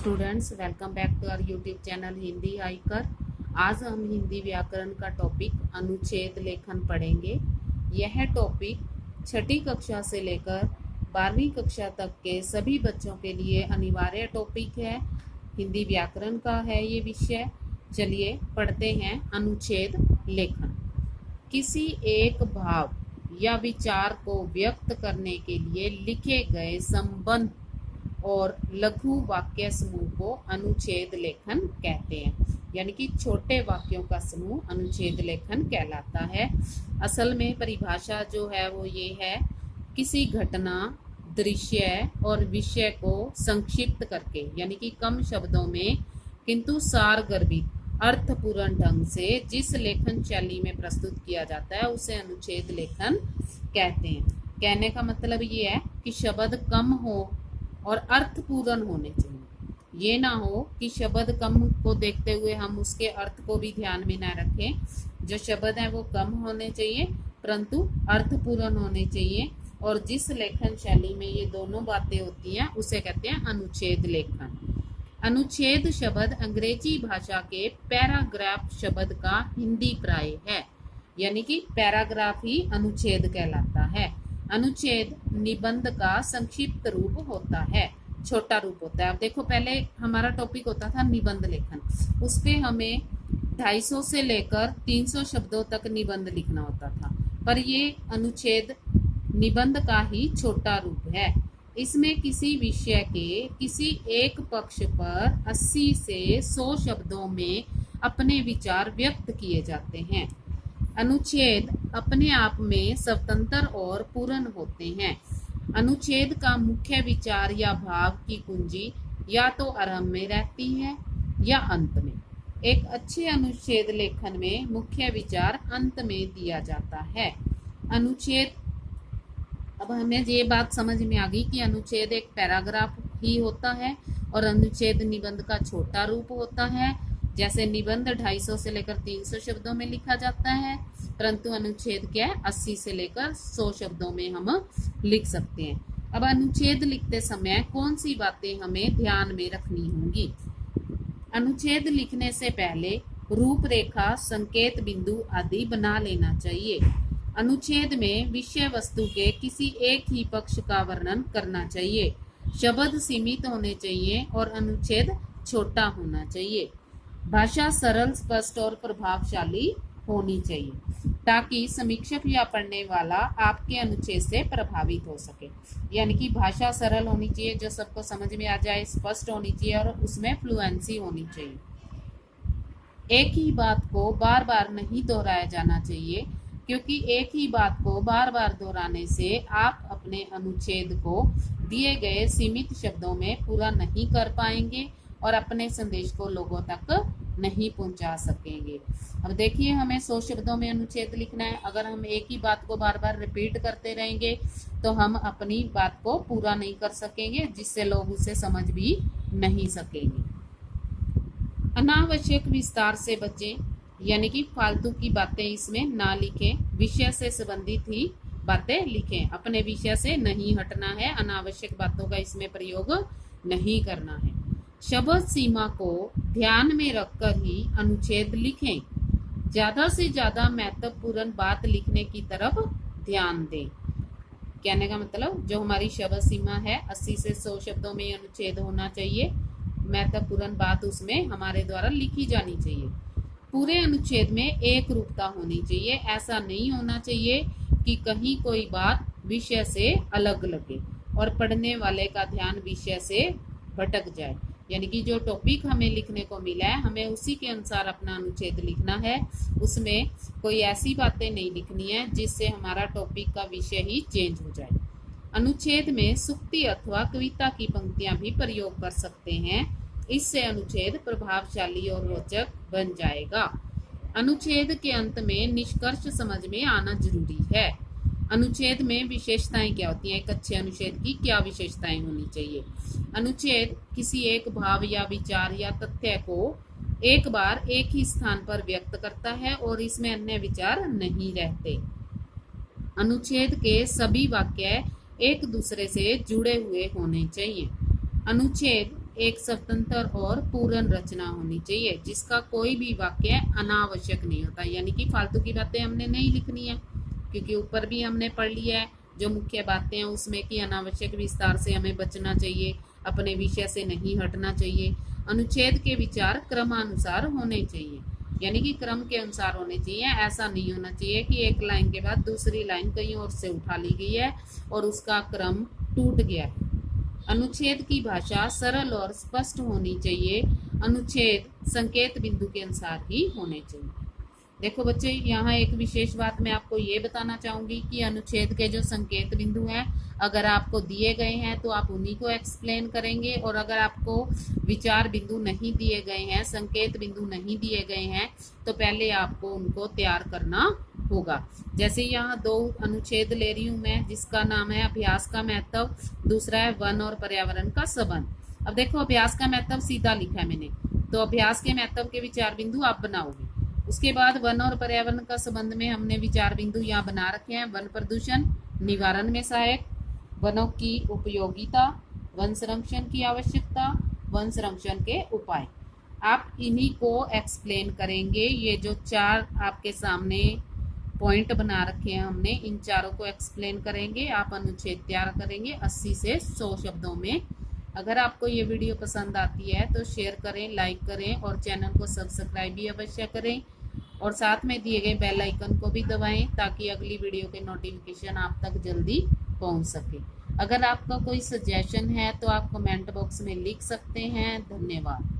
Students, welcome back to our YouTube channel Hindi आइकर। आज हम हिंदी व्याकरण का टॉपिक अनुच्छेद लेखन पढ़ेंगे। यह टॉपिक छठी कक्षा से लेकर 12वीं कक्षा तक के सभी बच्चों के लिए अनिवार्य टॉपिक है। हिंदी व्याकरण का है ये विषय। चलिए पढ़ते हैं। अनुच्छेद लेखन किसी एक भाव या विचार को व्यक्त करने के लिए लिखे गए संबंध और लघु वाक्य समूह को अनुच्छेद लेखन कहते हैं। यानी कि छोटे वाक्यों का समूह अनुच्छेद लेखन कहलाता है। असल में परिभाषा जो है वो ये है, किसी घटना, दृश्य और विषय को संक्षिप्त करके यानी कि कम शब्दों में किंतु सारगर्भित अर्थपूर्ण ढंग से जिस लेखन शैली में प्रस्तुत किया जाता है उसे अनुच्छेद लेखन कहते हैं। कहने का मतलब ये है कि शब्द कम हो और अर्थपूर्ण होने चाहिए। ये ना हो कि शब्द कम को देखते हुए हम उसके अर्थ को भी ध्यान में ना रखें। जो शब्द है वो कम होने चाहिए परंतु अर्थपूर्ण होने चाहिए। और जिस लेखन शैली में ये दोनों बातें होती हैं उसे कहते हैं अनुच्छेद लेखन। अनुच्छेद शब्द अंग्रेजी भाषा के पैराग्राफ शब्द का हिंदी प्राय है। यानी कि पैराग्राफ ही अनुच्छेद कहलाता है। अनुच्छेद निबंध का संक्षिप्त रूप होता है, छोटा रूप होता है। अब देखो, पहले हमारा टॉपिक होता था निबंध लेखन। उस पे हमें 250 से लेकर 300 शब्दों तक निबंध लिखना होता था, पर ये अनुच्छेद निबंध का ही छोटा रूप है। इसमें किसी विषय के किसी एक पक्ष पर 80 से 100 शब्दों में अपने विचार व्यक्त किए जाते हैं। अनुच्छेद अपने आप में स्वतंत्र और पूर्ण होते हैं। अनुच्छेद का मुख्य विचार या भाव की कुंजी या तो आरंभ में रहती है या अंत में। एक अच्छे अनुच्छेद लेखन में मुख्य विचार अंत में दिया जाता है। अनुच्छेद, अब हमें ये बात समझ में आ गई कि अनुच्छेद एक पैराग्राफ ही होता है और अनुच्छेद निबंध का छोटा रूप होता है। जैसे निबंध 250 से लेकर 300 शब्दों में लिखा जाता है, परंतु अनुच्छेद क्या है, 80 से लेकर 100 शब्दों में हम लिख सकते हैं। अब अनुच्छेद लिखते समय कौन सी बातें हमें ध्यान में रखनी होंगी? अनुच्छेद लिखने से पहले रूपरेखा, संकेत बिंदु आदि बना लेना चाहिए। अनुच्छेद में विषय वस्तु के किसी एक ही पक्ष का वर्णन करना चाहिए। शब्द सीमित होने चाहिए और अनुच्छेद छोटा होना चाहिए। भाषा सरल, स्पष्ट और प्रभावशाली होनी चाहिए ताकि समीक्षक या पढ़ने वाला आपके अनुच्छेद से प्रभावित हो सके। यानी कि भाषा सरल होनी चाहिए, जो सबको समझ में आ जाए, स्पष्ट होनी चाहिए और उसमें फ्लुएंसी होनी चाहिए। एक ही बात को बार बार नहीं दोहराया जाना चाहिए, क्योंकि एक ही बात को बार बार दोहराने से आप अपने अनुच्छेद को दिए गए सीमित शब्दों में पूरा नहीं कर पाएंगे और अपने संदेश को लोगों तक नहीं पहुंचा सकेंगे। अब देखिए, हमें 100 शब्दों में अनुच्छेद लिखना है। अगर हम एक ही बात को बार बार रिपीट करते रहेंगे तो हम अपनी बात को पूरा नहीं कर सकेंगे, जिससे लोग उसे समझ भी नहीं सकेंगे। अनावश्यक विस्तार से बचें, यानी कि फालतू की बातें इसमें ना लिखें। विषय से संबंधित ही बातें लिखें, अपने विषय से नहीं हटना है। अनावश्यक बातों का इसमें प्रयोग नहीं करना है। शब्द सीमा को ध्यान में रखकर ही अनुच्छेद लिखें। ज्यादा से ज्यादा महत्वपूर्ण बात लिखने की तरफ ध्यान दें। कहने का मतलब, जो हमारी शब्द सीमा है 80 से 100 शब्दों में अनुच्छेद होना चाहिए। महत्वपूर्ण बात उसमें हमारे द्वारा लिखी जानी चाहिए। पूरे अनुच्छेद में एक रूपता होनी चाहिए। ऐसा नहीं होना चाहिए कि कहीं कोई बात विषय से अलग लगे और पढ़ने वाले का ध्यान विषय से भटक जाए। यानी कि जो टॉपिक हमें लिखने को मिला है, हमें उसी के अनुसार अपना अनुच्छेद लिखना है। उसमें कोई ऐसी बातें नहीं लिखनी है जिससे हमारा टॉपिक का विषय ही चेंज हो जाए। अनुच्छेद में सूक्ति अथवा कविता की पंक्तियां भी प्रयोग कर सकते हैं। इससे अनुच्छेद प्रभावशाली और रोचक बन जाएगा। अनुच्छेद के अंत में निष्कर्ष समझ में आना जरूरी है। अनुच्छेद में विशेषताएं क्या होती हैं? एक अच्छे अनुच्छेद की क्या विशेषताएं होनी चाहिए? अनुच्छेद किसी एक भाव या विचार या तथ्य को एक बार एक ही स्थान पर व्यक्त करता है और इसमें अन्य विचार नहीं रहते। अनुच्छेद के सभी वाक्य एक दूसरे से जुड़े हुए होने चाहिए। अनुच्छेद एक स्वतंत्र और पूर्ण रचना होनी चाहिए जिसका कोई भी वाक्य अनावश्यक नहीं होता, यानी कि फालतू की बातें हमने नहीं लिखनी है, क्योंकि ऊपर भी हमने पढ़ लिया है जो मुख्य बातें हैं उसमें कि अनावश्यक विस्तार से हमें बचना चाहिए, अपने विषय से नहीं हटना चाहिए। अनुच्छेद के विचार क्रमानुसार होने चाहिए, यानी कि क्रम के अनुसार होने चाहिए। ऐसा नहीं होना चाहिए कि एक लाइन के बाद दूसरी लाइन कहीं और से उठा ली गई है और उसका क्रम टूट गया है। अनुच्छेद की भाषा सरल और स्पष्ट होनी चाहिए। अनुच्छेद संकेत बिंदु के अनुसार ही होने चाहिए। देखो बच्चे, यहाँ एक विशेष बात मैं आपको ये बताना चाहूंगी कि अनुच्छेद के जो संकेत बिंदु हैं अगर आपको दिए गए हैं तो आप उन्हीं को एक्सप्लेन करेंगे, और अगर आपको विचार बिंदु नहीं दिए गए हैं, संकेत बिंदु नहीं दिए गए हैं, तो पहले आपको उनको तैयार करना होगा। जैसे यहाँ 2 अनुच्छेद ले रही हूँ मैं, जिसका नाम है अभ्यास का महत्व, दूसरा है वन और पर्यावरण का संबंध। अब देखो, अभ्यास का महत्व सीधा लिखा है मैंने, तो अभ्यास के महत्व के विचार बिंदु आप बनाओगे। उसके बाद वन और पर्यावरण का संबंध में हमने विचार बिंदु यहाँ बना रखे हैं। वन प्रदूषण निवारण में सहायक, वनों की उपयोगिता, वन संरक्षण की आवश्यकता, वन संरक्षण के उपाय। आप इन्हीं को एक्सप्लेन करेंगे। ये जो 4 आपके सामने पॉइंट बना रखे हैं हमने, इन चारों को एक्सप्लेन करेंगे। आप अनुच्छेद तैयार करेंगे 80 से 100 शब्दों में। अगर आपको ये वीडियो पसंद आती है तो शेयर करें, लाइक करें और चैनल को सब्सक्राइब भी अवश्य करें, और साथ में दिए गए बेल आइकन को भी दबाएं ताकि अगली वीडियो के नोटिफिकेशन आप तक जल्दी पहुंच सके। अगर आपका कोई सजेशन है तो आप कमेंट बॉक्स में लिख सकते हैं। धन्यवाद।